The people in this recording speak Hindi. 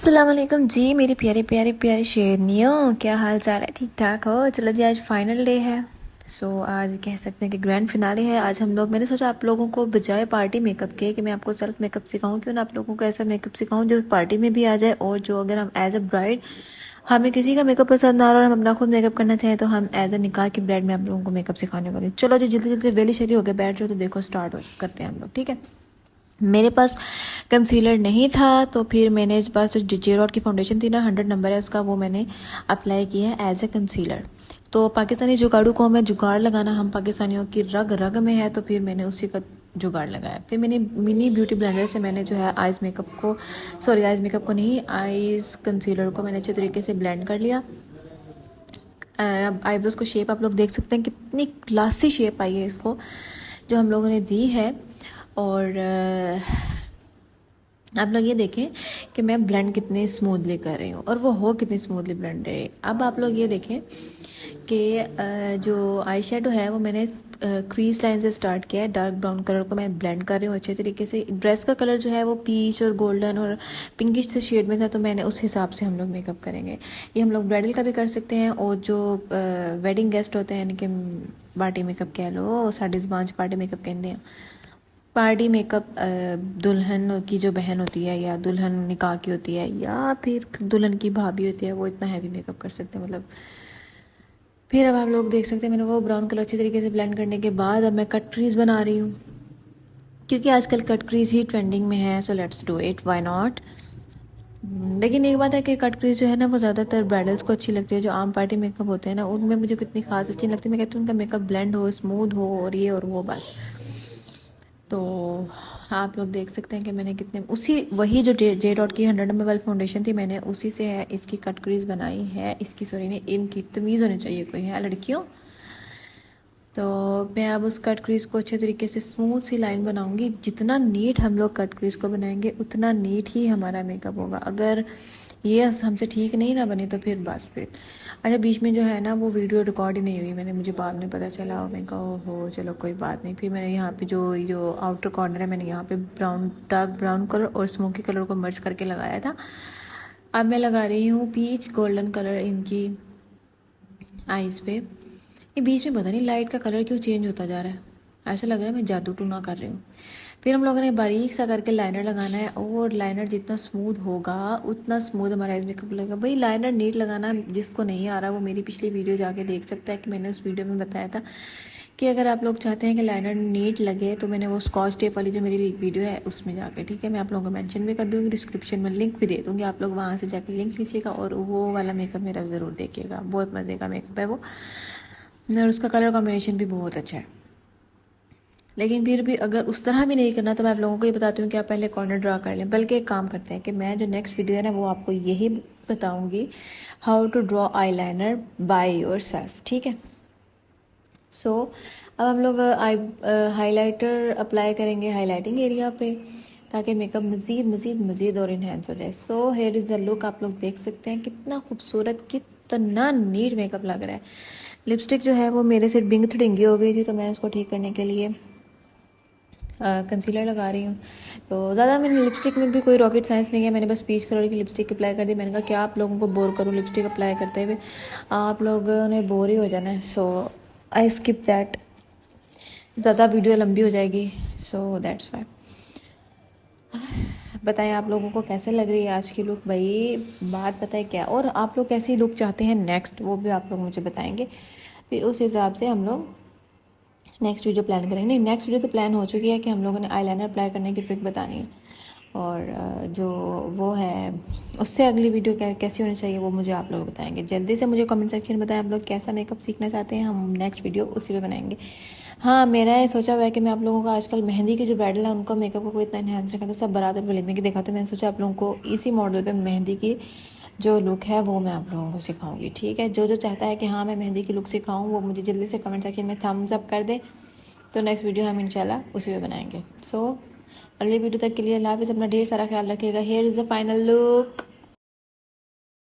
अस्सलाम वालेकुम जी मेरी प्यारे प्यारे प्यारे शेरनियों, क्या हाल चाल है? ठीक ठाक हो? चलो जी, आज फाइनल डे है। आज कह सकते हैं कि ग्रैंड फिनाले है। आज हम लोग, मैंने सोचा आप लोगों को बजाय पार्टी मेकअप के कि मैं आपको सेल्फ मेकअप सिखाऊं, क्यों ना आप लोगों को ऐसा मेकअप सिखाऊं जो पार्टी में भी आ जाए, और जो अगर हम एज अ ब्राइड हमें किसी का मेकअप पसंद ना आ रहा और हम अपना खुद मेकअप करना चाहें तो हम एज अ निकाह की ब्राइड में आप लोगों को मेकअप सिखाने वाले। चलो जी, जल्दी जल्दी वेली शेली हो गए, बैठ जाओ। तो देखो, स्टार्ट करते हैं हम लोग, ठीक है। मेरे पास कंसीलर नहीं था, तो फिर मैंने इस पास जो जेरोड की फाउंडेशन थी ना, 100 नंबर है उसका, वो मैंने अप्लाई किया है एज ए कंसीलर। तो पाकिस्तानी जुगाड़ू को हमें जुगाड़ लगाना, हम पाकिस्तानियों की रग रग में है, तो फिर मैंने उसी का जुगाड़ लगाया। फिर मैंने मिनी ब्यूटी ब्लेंडर से मैंने जो है आइज़ मेकअप को, सॉरी आइज़ मेकअप को नहीं, आइज़ कंसीलर को मैंने अच्छे तरीके से ब्लेंड कर लिया। अब आईब्रोज को शेप आप लोग देख सकते हैं, कितनी क्लासी शेप आई है इसको जो हम लोगों ने दी है। और आप लोग ये देखें कि मैं ब्लेंड कितने स्मूथली कर रही हूँ और वो हो कितनी स्मूथली ब्लेंड रही है। अब आप लोग ये देखें कि जो आई शेडो है वो मैंने क्रीज लाइन से स्टार्ट किया है। डार्क ब्राउन कलर को मैं ब्लेंड कर रही हूँ अच्छे तरीके से। ड्रेस का कलर जो है वो पीच और गोल्डन और पिंकिश से शेड में था, तो मैंने उस हिसाब से हम लोग मेकअप करेंगे। ये हम लोग ब्राइडल का भी कर सकते हैं, और जो वेडिंग गेस्ट होते हैं, यानी कि पार्टी मेकअप कह लो, साढ़े पाँच पार्टी मेकअप कहते हैं। पार्टी मेकअप दुल्हन की जो बहन होती है या दुल्हन निकाह की होती है या फिर दुल्हन की भाभी होती है, वो इतना हैवी मेकअप कर सकते हैं, मतलब। फिर अब आप लोग देख सकते हैं मैंने वो ब्राउन कलर अच्छी तरीके से ब्लेंड करने के बाद अब मैं कट क्रीज बना रही हूँ, क्योंकि आजकल कट क्रीज ही ट्रेंडिंग में है। So let's do it, why not. लेकिन एक बात है कि कट क्रीज जो है ना, वो ज़्यादातर ब्राइडल्स को अच्छी लगती है। जो आम पार्टी मेकअप होते हैं ना, उनमें मुझे कितनी खास अच्छी लगती है। मैं कहती हूँ उनका मेकअप ब्लेंड हो, स्मूथ हो, और ये और वो बस। तो आप लोग देख सकते हैं कि मैंने कितने उसी वही जो जे डॉट की 100 ml वाली फाउंडेशन थी, मैंने उसी से है इसकी कट क्रीज बनाई है। इसकी, सॉरी नहीं, इनकी तमीज़ होनी चाहिए कोई है लड़कियों। तो मैं अब उस कट क्रीज को अच्छे तरीके से स्मूथ सी लाइन बनाऊंगी। जितना नीट हम लोग कट क्रीज को बनाएंगे उतना नीट ही हमारा मेकअप होगा। अगर ये हमसे ठीक नहीं ना बने तो फिर बस फिर। अच्छा, बीच में जो है ना वो वीडियो रिकॉर्ड ही नहीं हुई, मैंने मुझे बाद में पता चला। मैं कहा हो चलो कोई बात नहीं। फिर मैंने यहाँ पे जो आउटर कॉर्नर है, मैंने यहाँ पे ब्राउन, डार्क ब्राउन कलर और स्मोकी कलर को मर्ज करके लगाया था। अब मैं लगा रही हूँ पीच गोल्डन कलर इनकी आईज पे। ये बीच में पता नहीं लाइट का कलर क्यों चेंज होता जा रहा है, ऐसा लग रहा है मैं जादू टूना कर रही हूँ। फिर हम लोगों ने बारीक सा करके लाइनर लगाना है, और लाइनर जितना स्मूथ होगा उतना स्मूथ हमारा आइज मेकअप लगेगा। भाई लाइनर नीट लगाना जिसको नहीं आ रहा वो मेरी पिछली वीडियो जाके देख सकता है, कि मैंने उस वीडियो में बताया था कि अगर आप लोग चाहते हैं कि लाइनर नीट लगे तो मैंने वो स्कॉच टेप वाली जो मेरी वीडियो है उसमें जाके, ठीक है, मैं आप लोगों को मेंशन भी कर दूँगी, डिस्क्रिप्शन में लिंक भी दे दूँगी। आप लोग वहाँ से जाके लिंक लीजिएगा और वो वाला मेकअप मेरा ज़रूर देखिएगा, बहुत मज़े का मेकअप है वो, और उसका कलर कॉम्बिनेशन भी बहुत अच्छा है। लेकिन फिर भी अगर उस तरह भी नहीं करना तो मैं आप लोगों को ये बताती हूँ कि आप पहले कॉर्नर ड्रा कर लें। बल्कि एक काम करते हैं कि मैं जो नेक्स्ट वीडियो है ना वो आपको यही बताऊँगी, how to draw eyeliner by yourself, ठीक है। अब हम लोग आई हाइलाइटर अप्लाई करेंगे हाइलाइटिंग एरिया पे, ताकि मेकअप मज़ीद मज़ीद मज़ीद और इन्हेंस हो जाए। हेयर इज़ द लुक, आप लोग देख सकते हैं कितना खूबसूरत, कितना नीट मेकअप लग रहा है। लिपस्टिक जो है वो मेरे से बिंग थडिंगी हो गई थी, तो मैं उसको ठीक करने के लिए कंसीलर लगा रही हूँ। तो ज़्यादा मैंने लिपस्टिक में भी कोई रॉकेट साइंस नहीं है, मैंने बस पीच कलर की लिपस्टिक अप्लाई कर दी। मैंने कहा क्या आप लोगों को बोर करूँ लिपस्टिक अप्लाई करते हुए, आप लोगों ने बोर ही हो जाना है। आई स्किप दैट, ज़्यादा वीडियो लंबी हो जाएगी, दैट्स वाई। बताएं आप लोगों को कैसे लग रही है आज की लुक। भाई बात पता है क्या, और आप लोग कैसी लुक चाहते हैं नेक्स्ट, वो भी आप लोग मुझे बताएंगे। फिर उस हिसाब से हम लोग नेक्स्ट वीडियो प्लान करेंगे। नहीं, नेक्स्ट वीडियो तो प्लान हो चुकी है कि हम लोगों ने आईलाइनर अप्लाई करने की ट्रिक बतानी है, और जो वो है उससे अगली वीडियो कैसी होनी चाहिए वो मुझे आप लोग बताएंगे। जल्दी से मुझे कमेंट सेक्शन में बताएं आप लोग कैसा मेकअप सीखना चाहते हैं, हम नेक्स्ट वीडियो उसी पे बनाएंगे। हाँ, मेरा ये सोचा हुआ है कि मैं आप लोगों को आजकल मेहंदी की जो ब्राइडल है उनका मेकअप को कोई इतना इन्हेंस नहीं करता, सब बारात वलीमे की दिखाते। मैंने सोचा आप लोगों को इसी मॉडल पे मेहंदी की जो लुक है वो मैं आप लोगों को सिखाऊंगी, ठीक है। जो चाहता है कि हाँ मैं मेहंदी की लुक सिखाऊँ वो मुझे जल्दी से कमेंट सेक्शन में थम्स अप कर दे, तो नेक्स्ट वीडियो हम इंशाल्लाह उसी पे बनाएंगे। अगली वीडियो तक के लिए अल्लाह हाफिज़, अपना ढेर सारा ख्याल रखिएगा। Here is the final look.